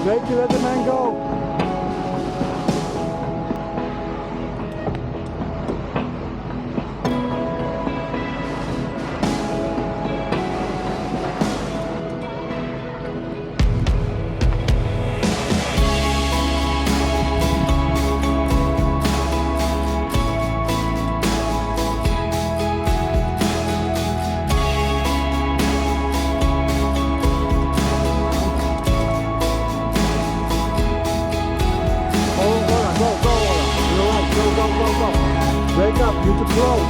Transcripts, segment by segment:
Safety, let the man go. Wake up, you too close.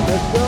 Let's go.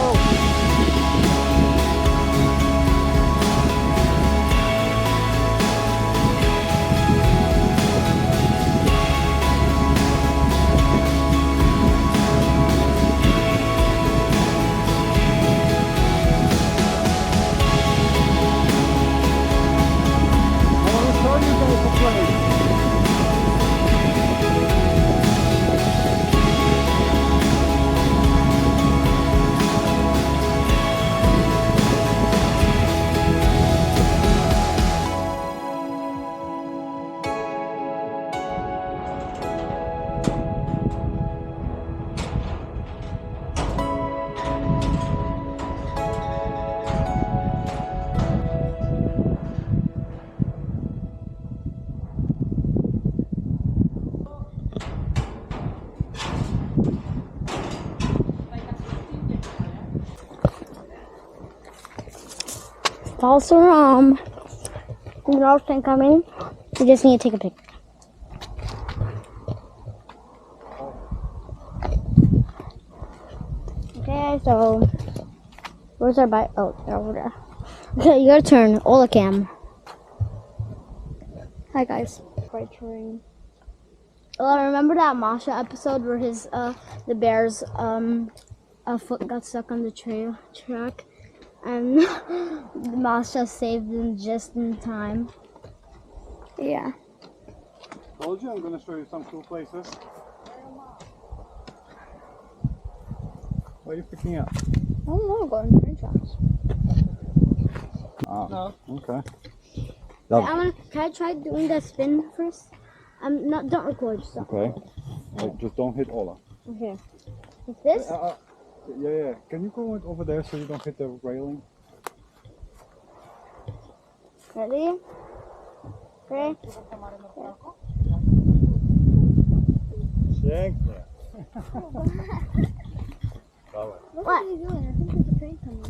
False girls can come in. We just need to take a picture. Okay, so where's our bike? Oh, they're over there. Okay, your turn. Ola cam. Hi guys. Great terrain. Well, remember that Masha episode where the bear's foot got stuck on the track? And Masha saved him just in time. Yeah. Told you I'm going to show you some cool places. What are you picking up? I don't know, going to train tracks. Ah, no. Okay. Can I try doing that spin first? Don't record stuff. Okay. Just don't hit Ola. Okay. Like this? Yeah. Can you go over there so you don't hit the railing? Ready? Okay. Pięknie. What are you doing? I think there's a train coming.